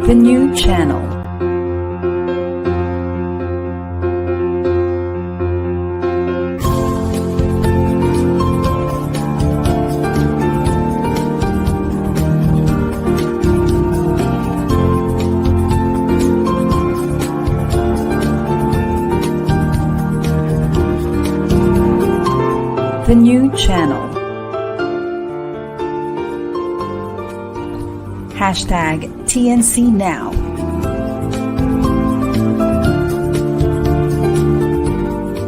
The new channel. The new channel. Hashtag TNC Now.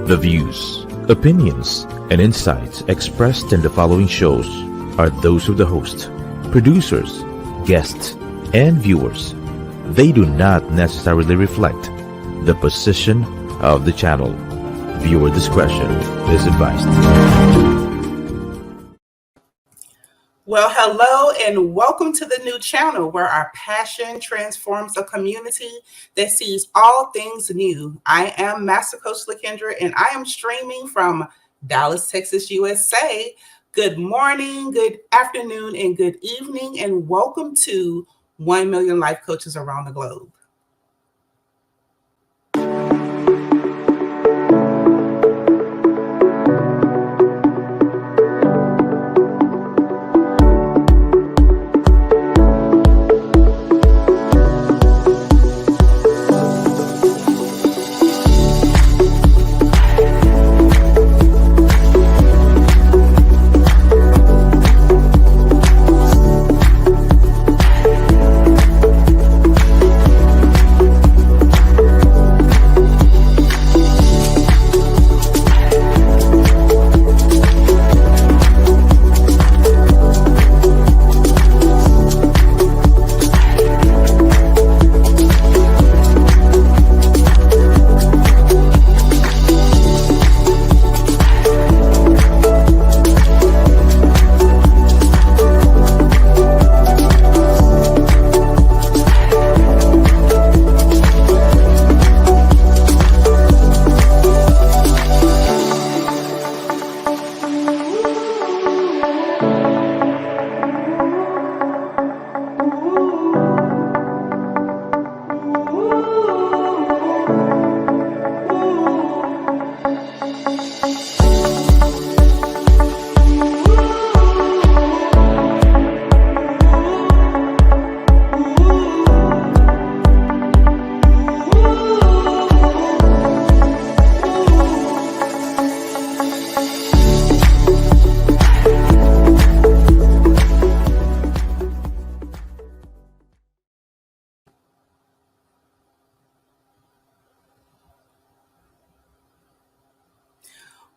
The views, opinions, and insights expressed in the following shows are those of the host, producers, guests, and viewers. They do not necessarily reflect the position of the channel. Viewer discretion is advised. Well, hello and welcome to the new channel where our passion transforms a community that sees all things new. I am Master Coach LaKendra and I am streaming from Dallas, Texas, USA. Good morning, good afternoon, and good evening, and welcome to 1 Million Life Coaches Around the Globe.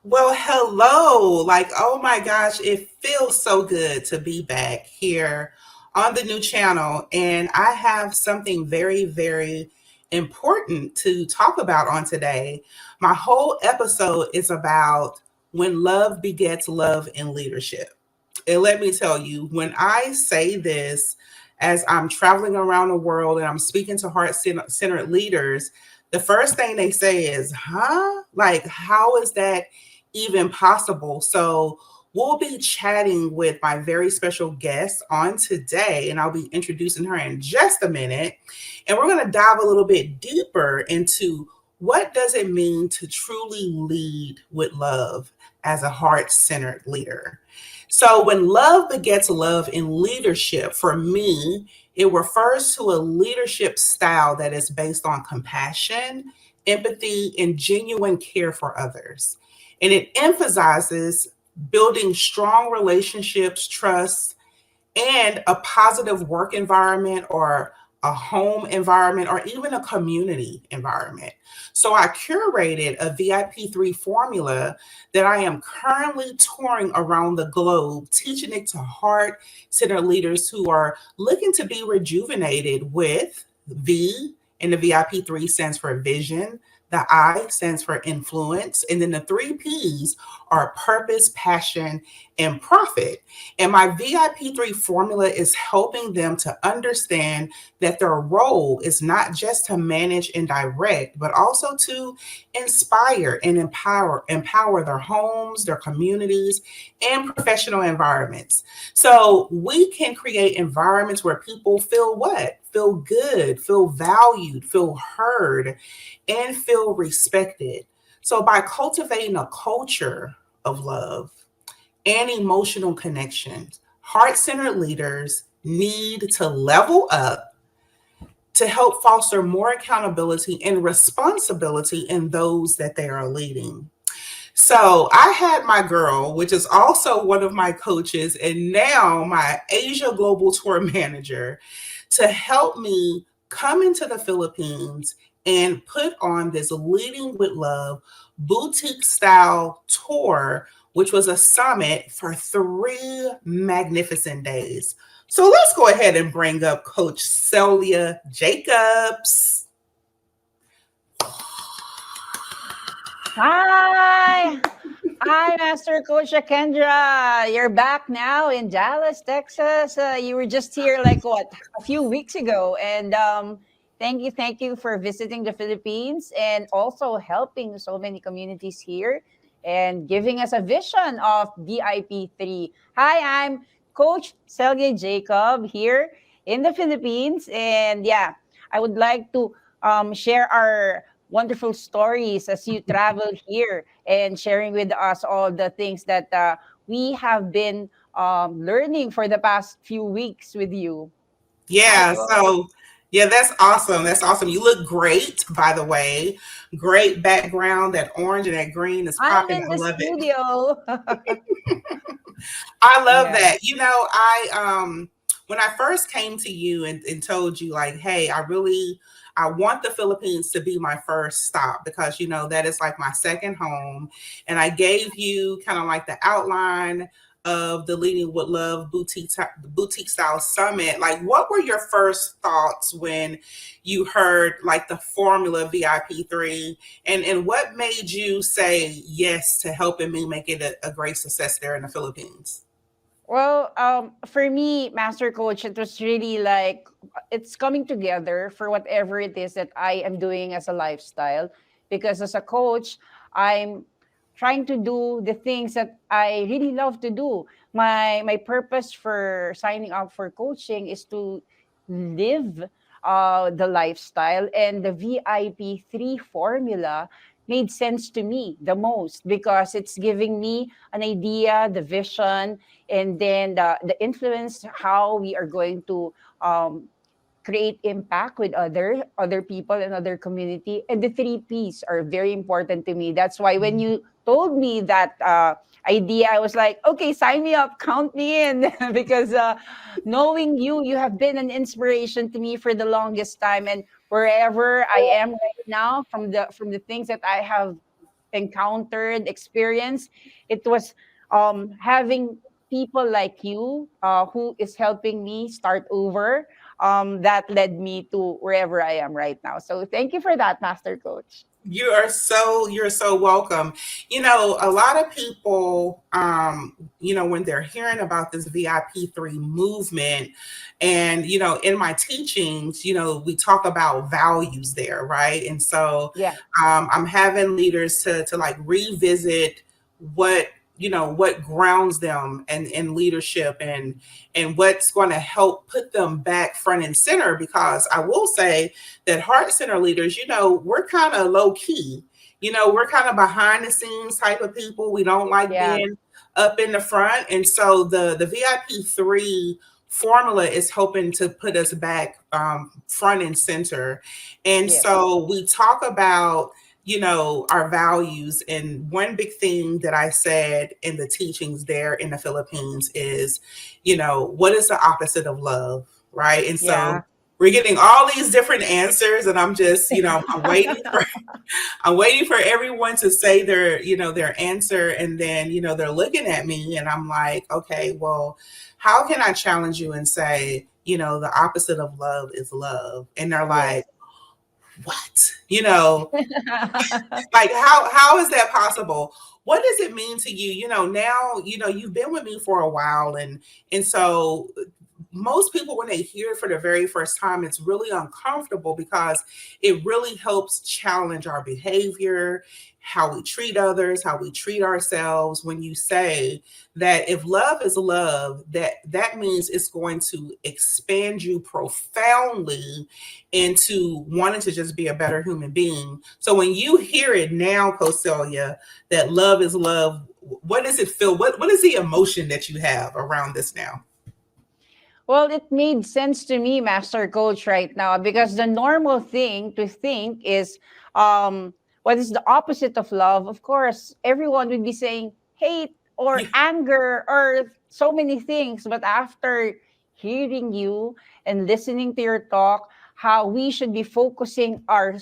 Well, hello. Oh my gosh, it feels so good to be back here on the new channel. And I have something very, very important to talk about on today. My whole episode is about when love begets love in leadership. And let me tell you, when I say this, as I'm traveling around the world and I'm speaking to heart-centered leaders, the first thing they say is, huh? How is that even possible? So we'll be chatting with my very special guest on today, and I'll be introducing her in just a minute. And we're going to dive a little bit deeper into what does it mean to truly lead with love as a heart-centered leader. So when love begets love in leadership, for me, it refers to a leadership style that is based on compassion, empathy, and genuine care for others. And it emphasizes building strong relationships, trust, and a positive work environment or a home environment or even a community environment. So I curated a VIP3 formula that I am currently touring around the globe, teaching it to heart-centered leaders who are looking to be rejuvenated with V, and the VIP3 stands for vision. The I stands for influence. And then the 3 Ps are purpose, passion, and profit. And my VIP3 formula is helping them to understand that their role is not just to manage and direct, but also to inspire and empower their homes, their communities, and professional environments. So we can create environments where people feel what? Feel good, feel valued, feel heard, and feel respected. So by cultivating a culture of love and emotional connections, heart-centered leaders need to level up to help foster more accountability and responsibility in those that they are leading. So I had my girl, which is also one of my coaches and now my Asia Global Tour Manager, to help me come into the Philippines and put on this Leading with Love boutique style tour, which was a summit for 3 magnificent days. So let's go ahead and bring up Coach Celia Jacobs. Hi! Hi, Master Coach Kendra. You're back now in Dallas, Texas. You were just here like what, a few weeks ago. And thank you for visiting the Philippines and also helping so many communities here and giving us a vision of VIP3. Hi, I'm Coach Sergey Jacob here in the Philippines. And yeah, I would like to share our wonderful stories as you travel here and sharing with us all the things that we have been learning for the past few weeks with you. Hi, Yeah, Coach. so yeah, that's awesome. That's awesome. You look great, by the way. Great background. That orange and that green is I'm popping. in I the love it. studio. I love Yeah. that. I when I first came to you and told you like, hey, I want the Philippines to be my first stop because that is like my second home. And I gave you kind of like the outline of the Leading with Love boutique style summit. Like, what were your first thoughts when you heard like the formula VIP3, and what made you say yes to helping me make it a great success there in the Philippines? Well, for me, Master Coach, it was really like it's coming together for whatever it is that I am doing as a lifestyle. Because as a coach, I'm trying to do the things that I really love to do. My purpose for signing up for coaching is to live the lifestyle, and the VIP3 formula made sense to me the most because it's giving me an idea, the vision, and then the influence how we are going to um, create impact with other people and other community. And the 3 P's are very important to me. That's why when you told me that idea, I was like, okay, sign me up, count me in. Because knowing you have been an inspiration to me for the longest time. And wherever I am right now, from the things that I have encountered, experienced, it was having people like you who is helping me start over, that led me to wherever I am right now. So thank you for that, Master Coach. You're so welcome. A lot of people, when they're hearing about this VIP3 movement, and in my teachings, we talk about values there, right? And so Yeah, I'm having leaders to like revisit what what grounds them and in leadership, and what's going to help put them back front and center, because I will say that heart center leaders, we're kind of low key. We're kind of behind the scenes type of people. We don't like yeah, being up in the front. And so the VIP3 formula is hoping to put us back front and center. And yes, so we talk about our values. And one big thing that I said in the teachings there in the Philippines is, what is the opposite of love? Right. And so yeah, we're getting all these different answers, and I'm just, I'm waiting for everyone to say their answer. And then, they're looking at me and I'm like, okay, well, how can I challenge you and say, the opposite of love is love? And they're like, yes, what? Like how is that possible? What does it mean to you? Now, you've been with me for a while, and so most people, when they hear it for the very first time, it's really uncomfortable because it really helps challenge our behavior, how we treat others, how we treat ourselves. When you say that if love is love, that means it's going to expand you profoundly into wanting to just be a better human being. So when you hear it now, Costelia, that love is love, what does it feel? What is the emotion that you have around this now? Well, it made sense to me, Master Coach, right now, because the normal thing to think is, what is the opposite of love? Of course, everyone would be saying hate or anger or so many things. But after hearing you and listening to your talk, how we should be focusing our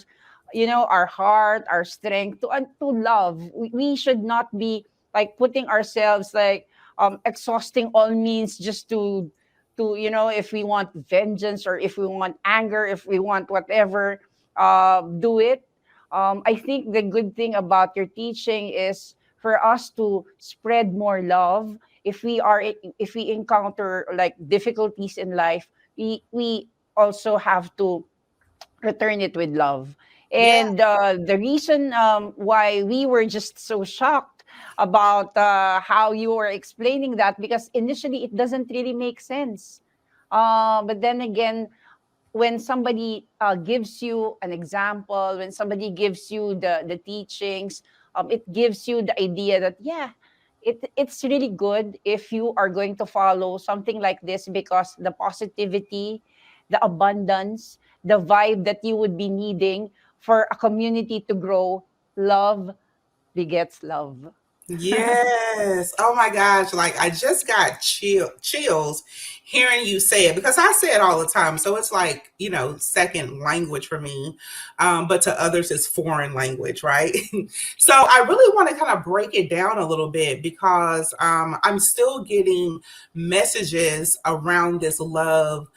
heart, our strength to love. We should not be like putting ourselves like exhausting all means just to if we want vengeance or if we want anger, if we want whatever, do it. I think the good thing about your teaching is for us to spread more love. If we encounter like difficulties in life, we also have to return it with love. Yeah. And the reason why we were just so shocked about how you were explaining that, because initially it doesn't really make sense. But then again, when somebody gives you an example, when somebody gives you the teachings, it gives you the idea that, yeah, it's really good if you are going to follow something like this, because the positivity, the abundance, the vibe that you would be needing for a community to grow, love begets love. Yes. Oh my gosh. Like I just got chills hearing you say it because I say it all the time. So it's like, second language for me. But to others, it's foreign language, right? So I really want to kind of break it down a little bit because I'm still getting messages around this love,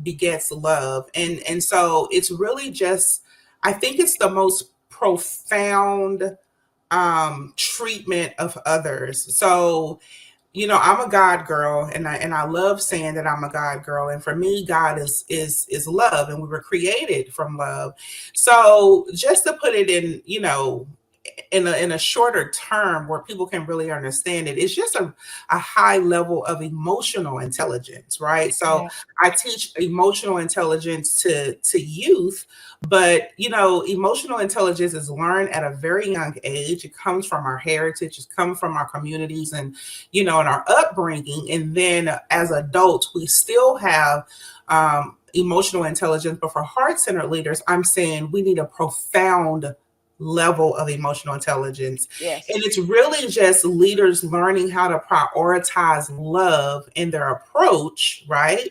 begets love. And so it's really just, I think it's the most profound treatment of others. So, I'm a God girl, and I love saying that I'm a God girl. And for me, God is love, and we were created from love. So just to put it in, in a shorter term where people can really understand it, it's just a high level of emotional intelligence, right? So Yeah. I teach emotional intelligence to youth, but emotional intelligence is learned at a very young age. It comes from our heritage, it comes from our communities, and our upbringing. And then as adults, we still have emotional intelligence. But for heart centered leaders, I'm saying we need a profound level of emotional intelligence. And Yes. it's really just leaders learning how to prioritize love in their approach, right?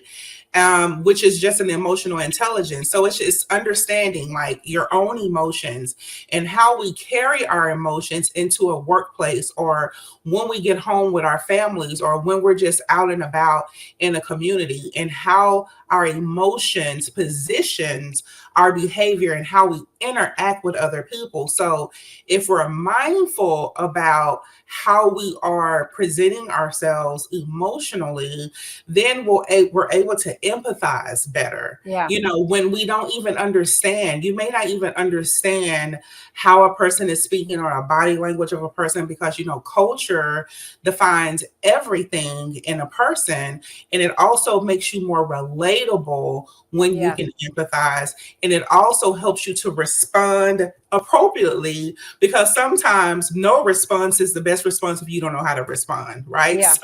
Which is just an emotional intelligence. So it's just understanding like your own emotions and how we carry our emotions into a workplace, or when we get home with our families, or when we're just out and about in a community, and how our emotions positions our behavior and how we interact with other people. So if we're mindful about how we are presenting ourselves emotionally, then we're able to empathize better. Yeah. When we don't even understand, you may not even understand how a person is speaking or a body language of a person, because culture defines everything in a person, and it also makes you more relatable when you Yeah. can empathize, and it also helps you to respond appropriately, because sometimes no response is the best response if you don't know how to respond, right? Yeah.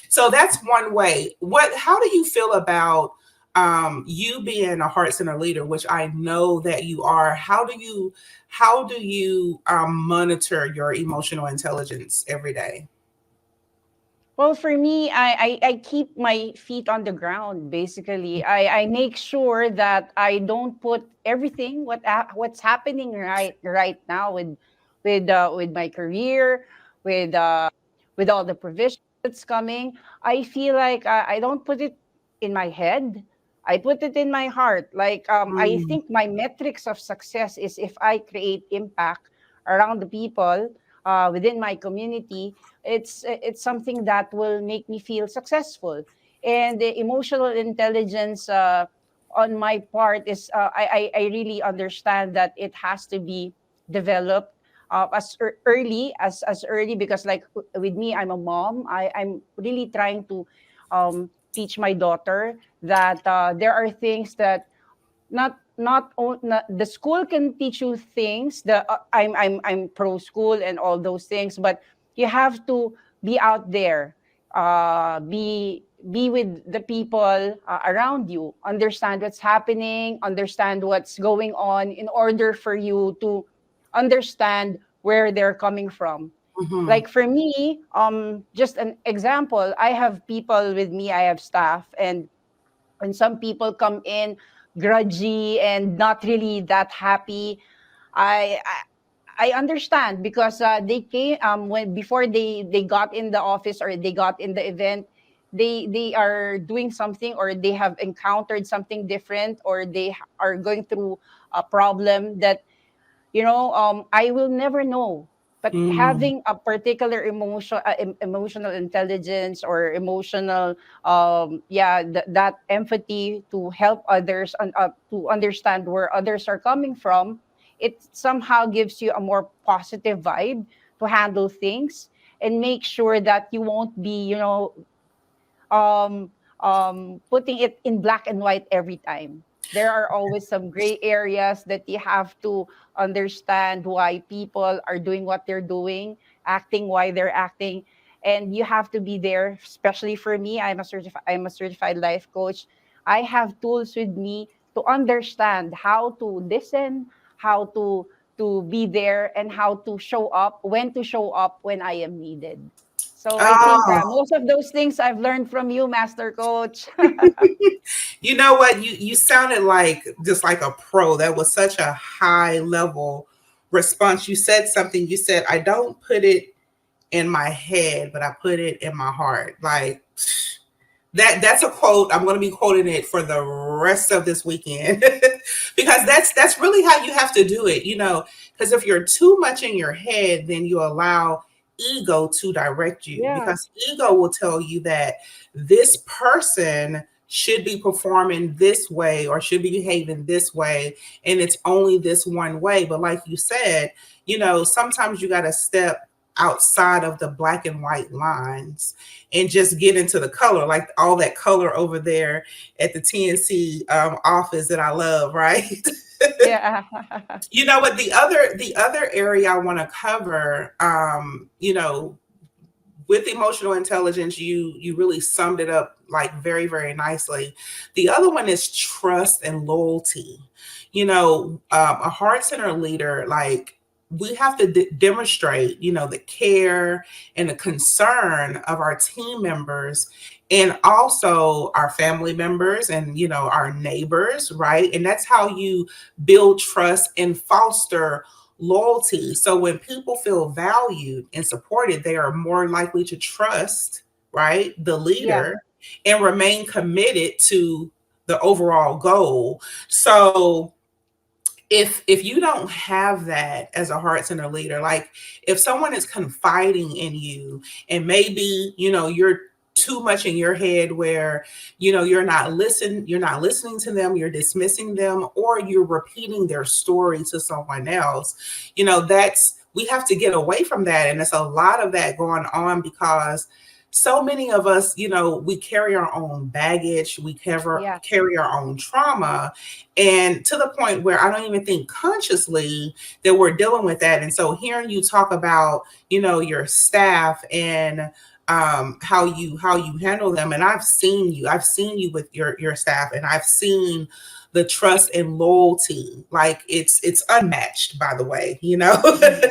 So that's one way. How do you feel about you being a heart center leader, which I know that you are? How do you monitor your emotional intelligence every day? Well, for me, I keep my feet on the ground. Basically, I make sure that I don't put everything what's happening right now with my career, with with all the provision that's coming. I feel like I don't put it in my head. I put it in my heart. Like, I Mm, think my metrics of success is if I create impact around the people within my community. It's something that will make me feel successful. And the emotional intelligence on my part is I really understand that it has to be developed as early, because like with me, I'm a mom. I'm really trying to teach my daughter that there are things that not the school can teach you things. I'm pro school and all those things, but you have to be out there, be with the people around you, understand what's happening, understand what's going on, in order for you to understand where they're coming from. mhm, Like for me, just an example, I have people with me, I have staff, and when some people come in grudgy and not really that happy, I understand, because they came when before they got in the office or they got in the event, they are doing something, or they have encountered something different, or they are going through a problem that, I will never know. But mm, having a particular emotional intelligence, or emotional, that empathy to help others, to understand where others are coming from, it somehow gives you a more positive vibe to handle things, and make sure that you won't be, um, putting it in black and white every time. There are always some gray areas that you have to understand why people are doing what they're doing, acting why they're acting, and you have to be there. Especially for me, I'm a certified life coach. I have tools with me to understand how to listen, how to be there, and how to show up, when to show up when I am needed. So I think oh, most of those things I've learned from you, Master Coach. you know what? You sounded like just like a pro. That was such a high level response. You said something. You said, "I don't put it in my head, but I put it in my heart." Like that's a quote. I'm going to be quoting it for the rest of this weekend because that's really how you have to do it, because if you're too much in your head, then you allow ego to direct you, Yeah, because ego will tell you that this person should be performing this way or should be behaving this way, and it's only this one way. But like you said, sometimes you got to step outside of the black and white lines and just get into the color, like all that color over there at the TNC office that I love, right? yeah, You know what? The other area I want to cover, with emotional intelligence, you really summed it up like very very nicely. The other one is trust and loyalty. A heart center leader, like, we have to demonstrate, the care and the concern of our team members, and also our family members, and our neighbors, right? And that's how you build trust and foster loyalty. So when people feel valued and supported, they are more likely to trust, right, the yeah, leader, and remain committed to the overall goal. So if you don't have that as a heart center leader, like if someone is confiding in you, and maybe you're too much in your head, where you're not listening to them, you're dismissing them, or you're repeating their story to someone else, that's we have to get away from that. And there's a lot of that going on because so many of us, we carry our own baggage, we yeah, carry our own trauma, and to the point where I don't even think consciously that we're dealing with that. And so hearing you talk about, your staff, and how you handle them, and I've seen you with your staff, and I've seen the trust and loyalty, like it's unmatched, by the way. mhm,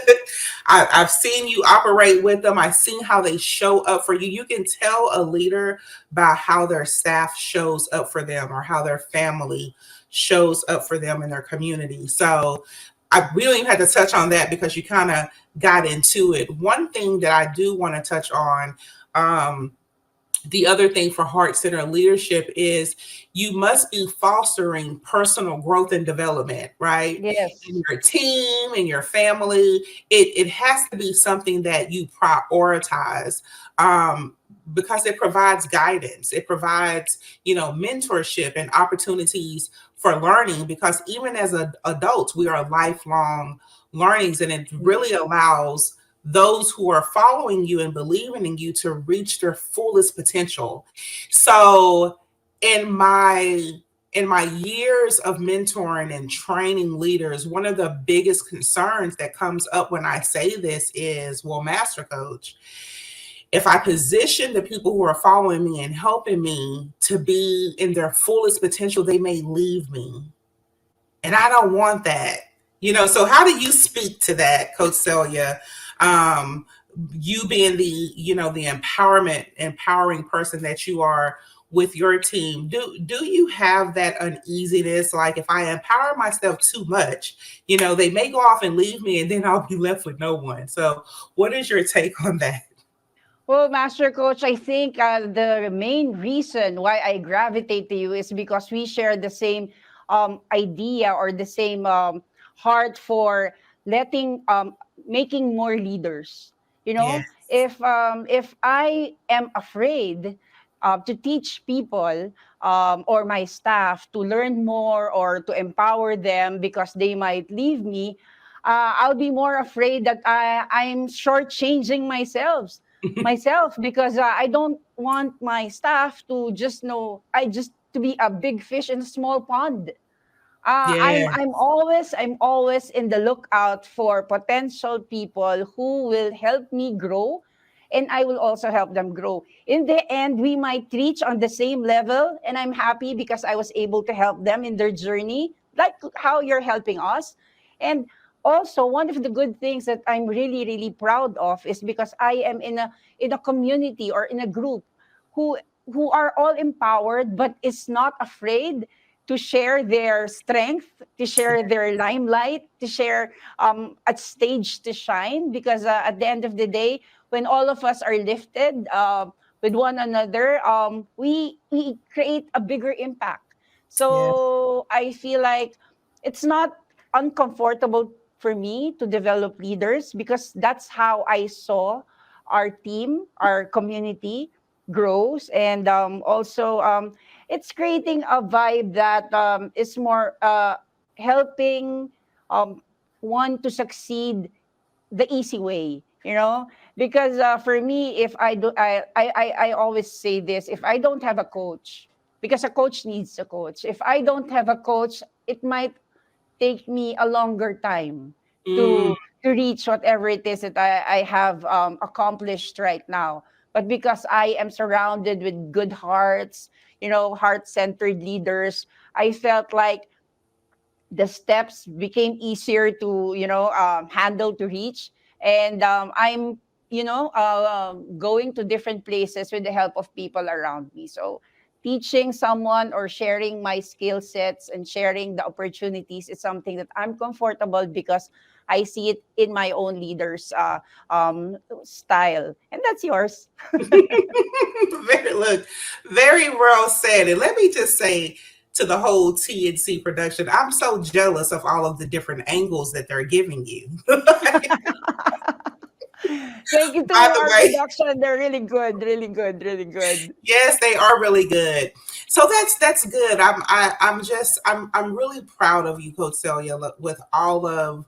I've seen you operate with them. I've seen how they show up for you. You can tell a leader by how their staff shows up for them, or how their family shows up for them in their community. So we don't even have to touch on that because you kind of got into it. One thing that I do want to touch on, um, The other thing for heart-centered leadership is you must be fostering personal growth and development, right? In Yes. your team, in your family. It has to be something that you prioritize, um, because it provides guidance. It provides, mentorship and opportunities for learning, because even as adults, we are lifelong learnings, and it really allows those who are following you and believing in you to reach their fullest potential. So in my years of mentoring and training leaders, one of the biggest concerns that comes up when I say this is, well, Master Coach, if I position the people who are following me and helping me to be in their fullest potential, they may leave me. And I don't want that. So how do you speak to that, Coach Celia? Um, you being the empowering person that you are with your team, do you have that uneasiness? Like, if I empower myself too much, they may go off and leave me, and then I'll be left with no one. So what is your take on that? Well, Master Coach, I think the main reason why I gravitate to you is because we share the same idea, or the same heart for letting making more leaders. Yes. If I am afraid to teach people, or my staff, to learn more or to empower them because they might leave me, I'll be more afraid that I'm shortchanging myself, because I don't want my staff to just know I just to be a big fish in a small pond. Yeah. I'm always in the lookout for potential people who will help me grow, and I will also help them grow. In the end, we might reach on the same level, and I'm happy because I was able to help them in their journey, like how you're helping us. And also, one of the good things that I'm really, really proud of is because I am in a community, or in a group who who are all empowered, but is not afraid to share their strength, to share their limelight, to share a stage to shine. Because at the end of the day, when all of us are lifted with one another, we create a bigger impact. Yeah. So I feel like it's not uncomfortable for me to develop leaders, because that's how I saw our team, our community grows. And also, it's creating a vibe that is more helping um, one to succeed the easy way, because for me, if I do I always say this: if I don't have a coach, because a coach needs a coach, if I don't have a coach, it might take me a longer time Mm, to reach whatever it is that I have accomplished right now. But because I am surrounded with good hearts, heart-centered leaders, I felt like the steps became easier to handle, to reach. And I'm going to different places with the help of people around me. So teaching someone or sharing my skill sets and sharing the opportunities is something that I'm comfortable, because I see it in my own leaders style. And that's yours. Look, very well said. And let me just say to the whole TNC production, I'm so jealous of all of the different angles that they're giving you. Thank you to By the our way, production. They're really good, really good, really good. yes, they are really good. So that's good. I'm really proud of you, Coach Celia, with all of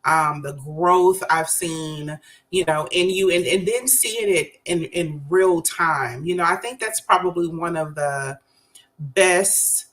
the growth I've seen, in you, and then seeing it in real time. I think that's probably one of the best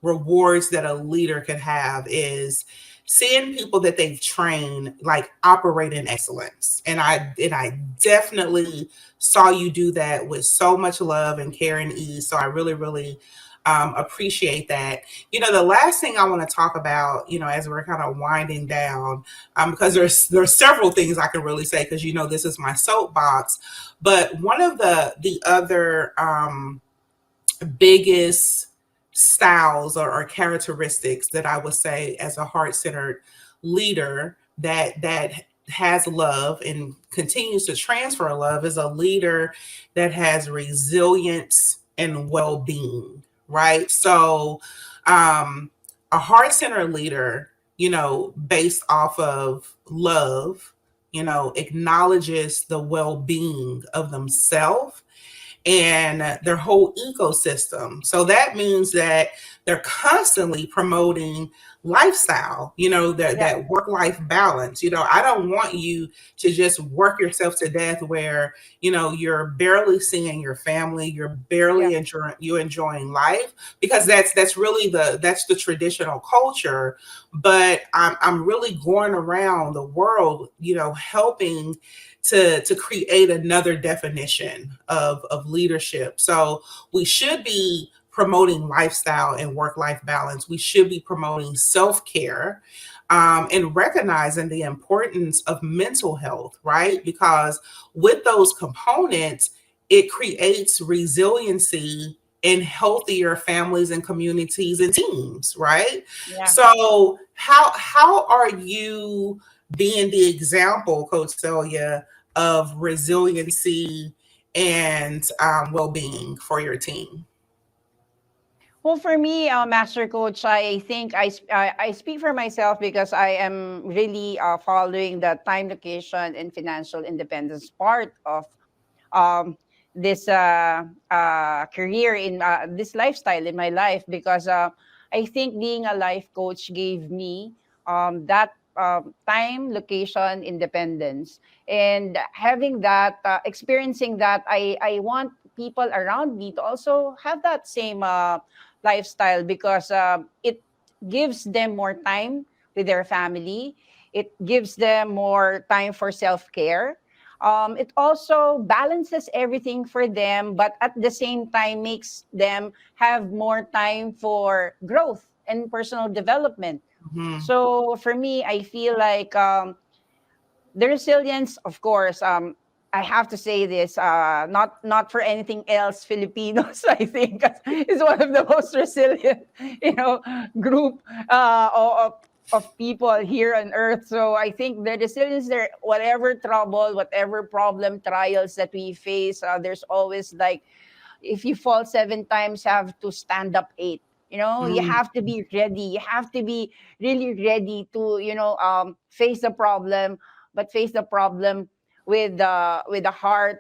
rewards that a leader could have, is seeing people that they've trained like operate in excellence. And I definitely saw you do that with so much love and care and ease. So I really, really appreciate that. The last thing I want to talk about, as we're kind of winding down, because there's several things I can really say, because this is my soapbox. But one of the other biggest styles, or characteristics that I would say as a heart-centered leader, that has love and continues to transfer love is a leader that has resilience and well-being, right? So a heart-centered leader, based off of love, acknowledges the well-being of themselves and their whole ecosystem. So that means that they're constantly promoting lifestyle, that, Yeah. that work-life balance. I don't want you to just work yourself to death where, you're barely seeing your family, you're Yeah. barely enjoying life, because that's really that's the traditional culture. But I'm really going around the world, helping to create another definition of leadership. So we should be promoting lifestyle and work-life balance. We should be promoting self-care, and recognizing the importance of mental health, right? Because with those components, it creates resiliency in healthier families and communities and teams, right? Yeah. So how are you being the example, Coach Celia, of resiliency and well-being for your team? Well, for me, Master Coach, I think I speak for myself because I am really following the time, location, and financial independence part of um, this career in this lifestyle in my life, because I think being a life coach gave me that time, location, independence, and having that, experiencing that, I want people around me to also have that same lifestyle, because it gives them more time with their family. It gives them more time for self care. It also balances everything for them, but at the same time makes them have more time for growth and personal development. Mhm. So for me, I feel like the resilience, of course, I have to say this, not for anything else, Filipinos, I think, is one of the most resilient, group of people here on earth. So I think the resilience there, whatever trouble, whatever problem, trials that we face, there's always like, if you fall 7 times, have to stand up 8. You Mm, have to be ready. You have to be really ready to, face the problem, but face the problem with the heart,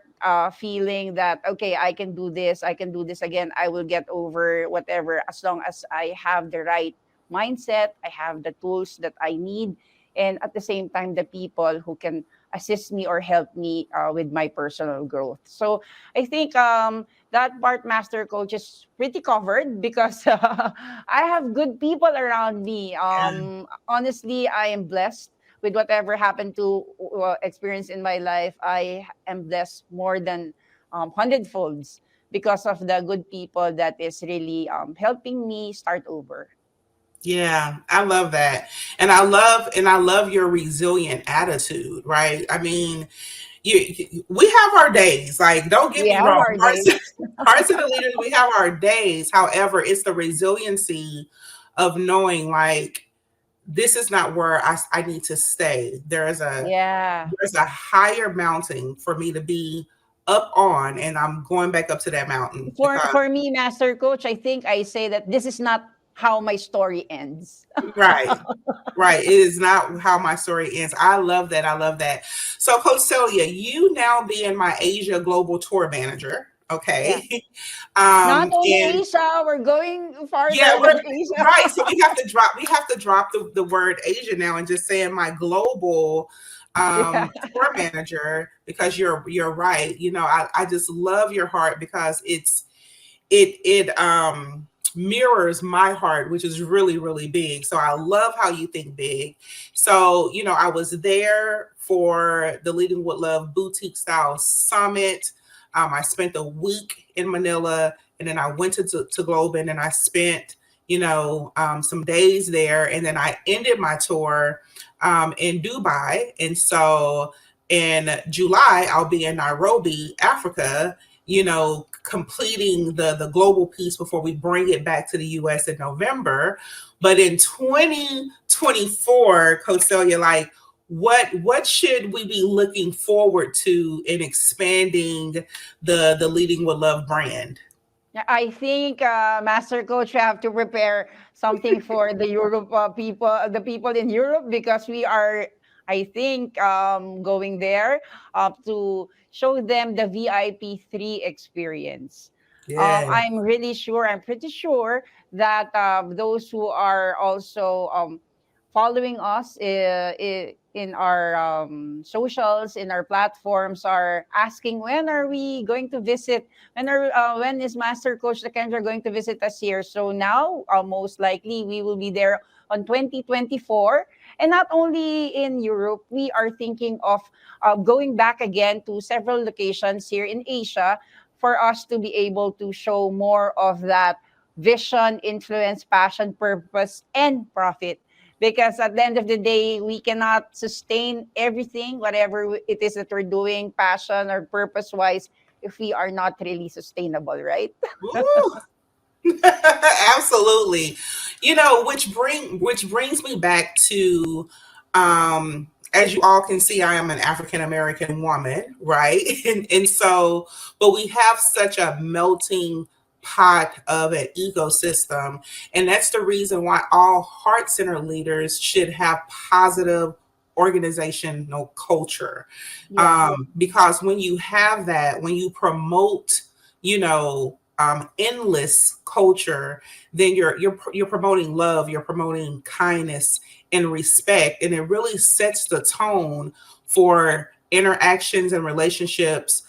feeling that, okay, I can do this. I can do this again. I will get over whatever, as long as I have the right mindset. I have the tools that I need, and at the same time, the people who can assist me or help me with my personal growth. So I think that part, Master Coach, is pretty covered, because I have good people around me. yeah. Honestly, I am blessed with whatever happened to experience in my life. I am blessed more than hundredfolds, because of the good people that is really helping me start over. Yeah, I love that. And I love your resilient attitude, right? I mean, we have our days. Like, don't get We me have wrong. our Hearts, days. hearts of the leaders, we have our days. However, it's the resiliency of knowing, like, this is not where I need to stay. Yeah. There's a higher mountain for me to be up on, and I'm going back up to that mountain because For me, Master Coach, I think I say that this is not how my story ends. right. Right. It is not how my story ends. I love that. I love that. So, Coach Celia, you now being my Asia Global Tour Manager. Yeah. Okay. Not only And Asia, we're going yeah, farther we're than Asia. right. So we have to drop the word Asia now and just saying my global Yeah. tour manager, because you're right. I just love your heart, because it mirrors my heart, which is really, really big. So I love how you think big. So, I was there for the Leading with Love Boutique Style Summit. I spent a week in Manila, and then I went to Globan, and I spent, some days there. And then I ended my tour in Dubai. And so in July, I'll be in Nairobi, Africa, completing the global piece before we bring it back to the US in November. But in 2024, Coach Celia, like, what should we be looking forward to in expanding the Leading with Love brand? Yeah, I think Master Coach have to prepare something for the Europe people, the people in Europe, because we are, I think, going there to show them the VIP 3 experience. Yeah. I'm really sure, I'm pretty sure that those who are also following us in our socials, in our platforms, are asking when are we going to visit, when is Master Coach Lakendra going to visit us here? So now, most likely, we will be there on 2024. And not only in Europe, we are thinking of going back again to several locations here in Asia for us to be able to show more of that vision, influence, passion, purpose, and profit. Because at the end of the day, we cannot sustain everything, whatever it is that we're doing, passion or purpose wise, if we are not really sustainable, right? Woo! Absolutely. Which brings me back to, as you all can see, I am an African American woman, right? And so, but we have such a melting pot of an ecosystem, and that's the reason why all heart center leaders should have positive organizational culture. Yeah. Because when you have that, when you promote, endless culture, then you're promoting love, you're promoting kindness and respect, and it really sets the tone for interactions and relationships,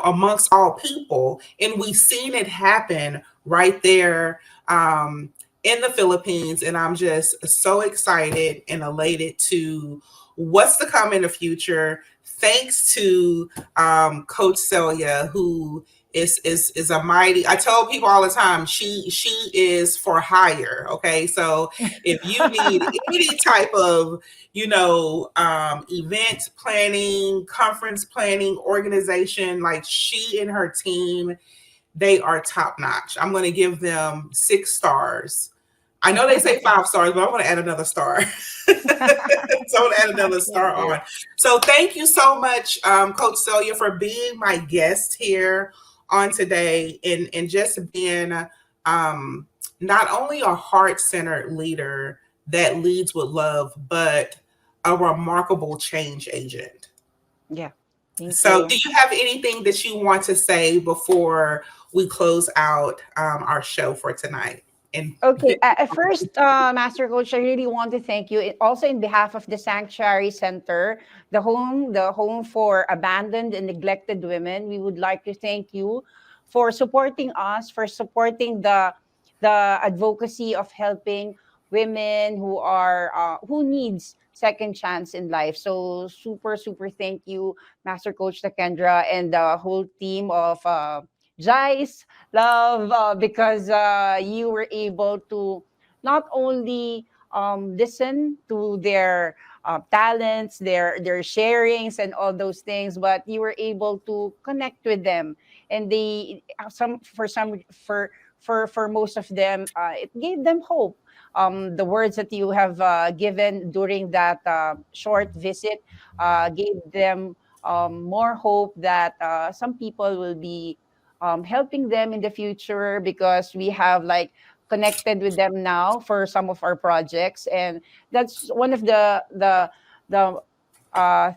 amongst all people. And we've seen it happen right there, in the Philippines, and I'm just so excited and elated to what's to come in the future. Thanks to Coach Celia, who is a mighty. I tell people all the time, she is for hire. Okay, so if you need any type of event planning, conference planning, organization, like she and her team, they are top notch. I'm going to give them 6 stars. I know they say 5 stars, but I want to add another star. So I want to add another star Thank you. on. So thank you so much, Coach Celia, for being my guest here on today, and just being not only a heart-centered leader that leads with love, but a remarkable change agent. Yeah. Thank So, you. do you have anything that you want to say before we close out our show for tonight? And Okay, at first, Master Coach, I really want to thank you. Also, in behalf of the Sanctuary Center, the home for abandoned and neglected women, we would like to thank you for supporting us, for supporting the advocacy of helping women who needs second chance in life. So super super thank you, Master Coach Takendra, and the whole team of Jais Love, because you were able to not only listen to their talents, their sharings, and all those things, but you were able to connect with them, and they some for most of them, it gave them hope. The words that you have given during that short visit gave them more hope that some people will be helping them in the future, because we have like connected with them now for some of our projects, and that's one of the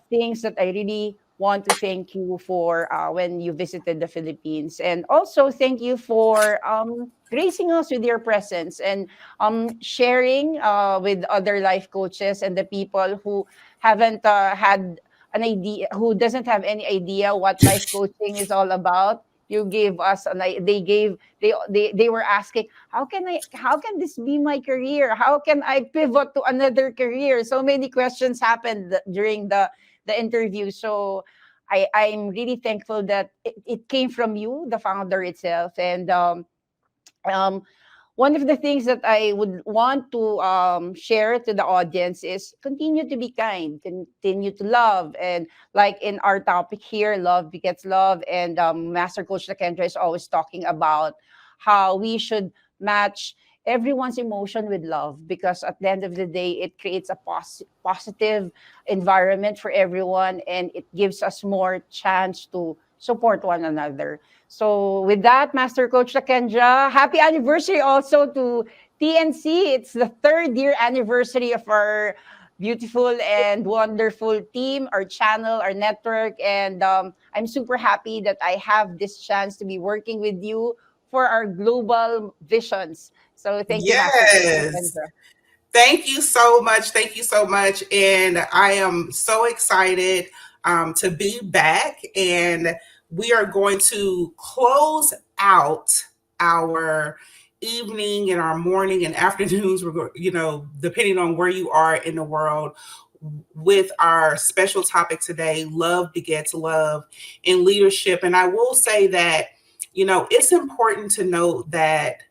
things that I really want to thank you for when you visited the Philippines. And also thank you for gracing us with your presence and sharing with other life coaches and the people who haven't had an idea, who doesn't have any idea what life coaching is all about. You gave us they were asking, how can this be my career, how can I pivot to another career? So many questions happened during the interview. So I'm really thankful that it came from you, the founder itself. And um, one of the things that I would want to share to the audience is continue to be kind, continue to love. And like in our topic here, love begets love. And Master Coach Lakendra is always talking about how we should match everyone's emotion with love, because at the end of the day, it creates a positive environment for everyone, and it gives us more chance to support one another. So with that, Master Coach Takendra, happy anniversary also to TNC. It's the 3rd-year anniversary of our beautiful and wonderful team, our channel, our network. And I'm super happy that I have this chance to be working with you for our global visions. So thank you, Master Coach Yes. Takendra. Thank you so much. Thank you so much. And I am so excited to be back. And we are going to close out our evening and our morning and afternoons, depending on where you are in the world, with our special topic today: love begets love in leadership. And I will say that, it's important to note that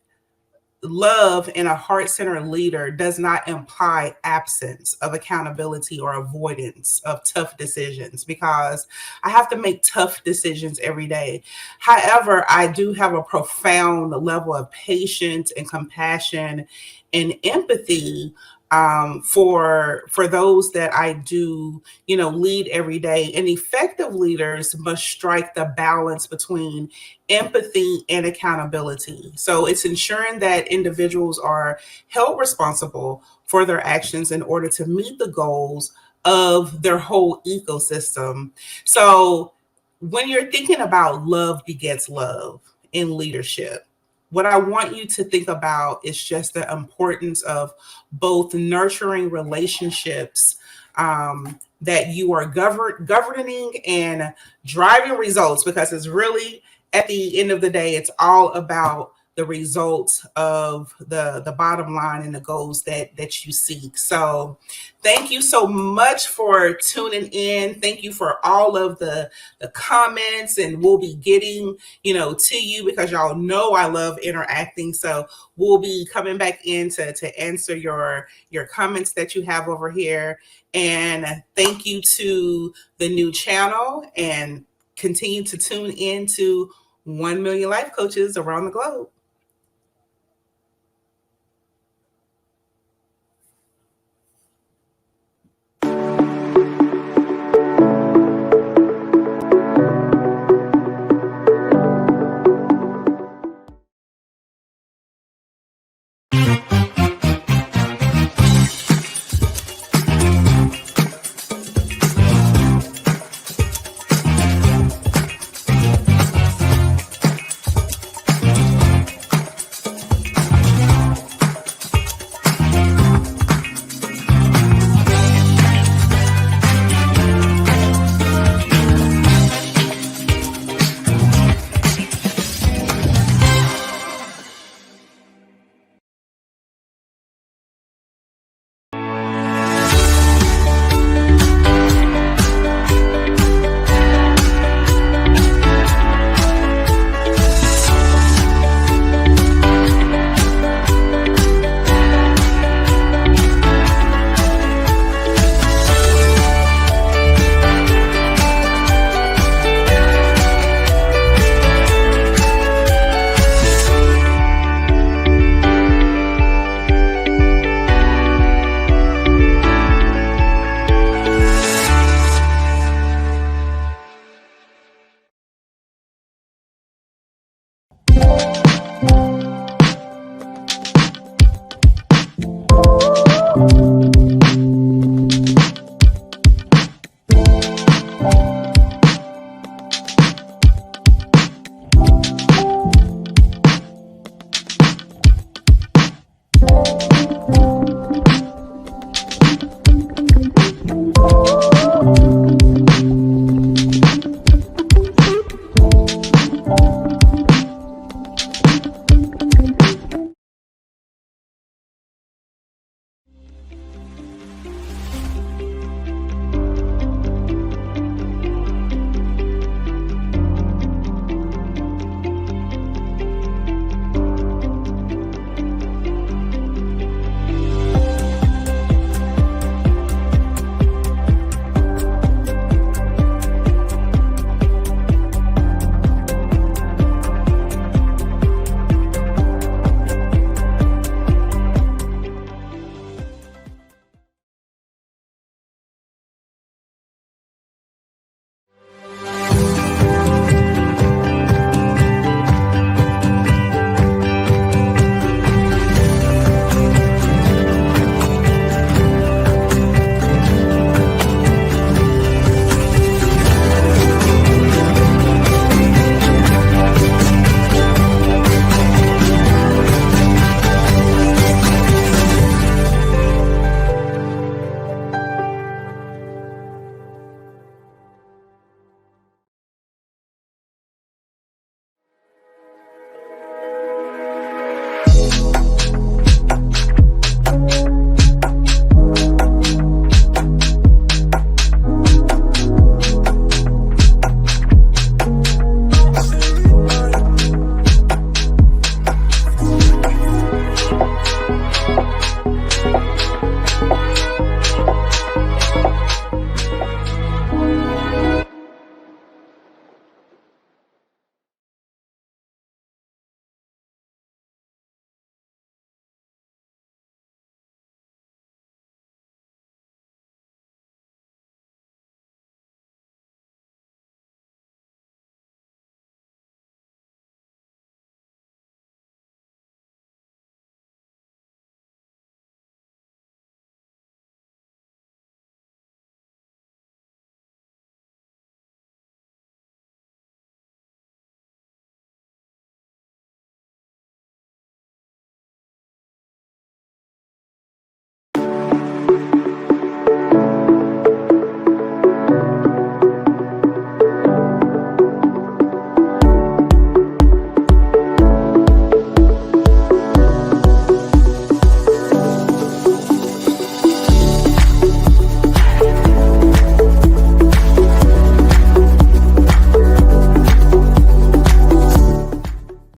love in a heart-centered leader does not imply absence of accountability or avoidance of tough decisions, because I have to make tough decisions every day. However, I do have a profound level of patience and compassion and empathy for those that I do, lead every day. And effective leaders must strike the balance between empathy and accountability. So it's ensuring that individuals are held responsible for their actions in order to meet the goals of their whole ecosystem. So when you're thinking about love begets love in leadership, what I want you to think about is just the importance of both nurturing relationships that you are governing and driving results, because it's really, at the end of the day, it's all about the results of the bottom line and the goals that you seek. So thank you so much for tuning in. Thank you for all of the comments, and we'll be getting, to you, because y'all know I love interacting. So we'll be coming back in to answer your comments that you have over here. And thank you to the new channel, and continue to tune in to 1 million life coaches around the globe.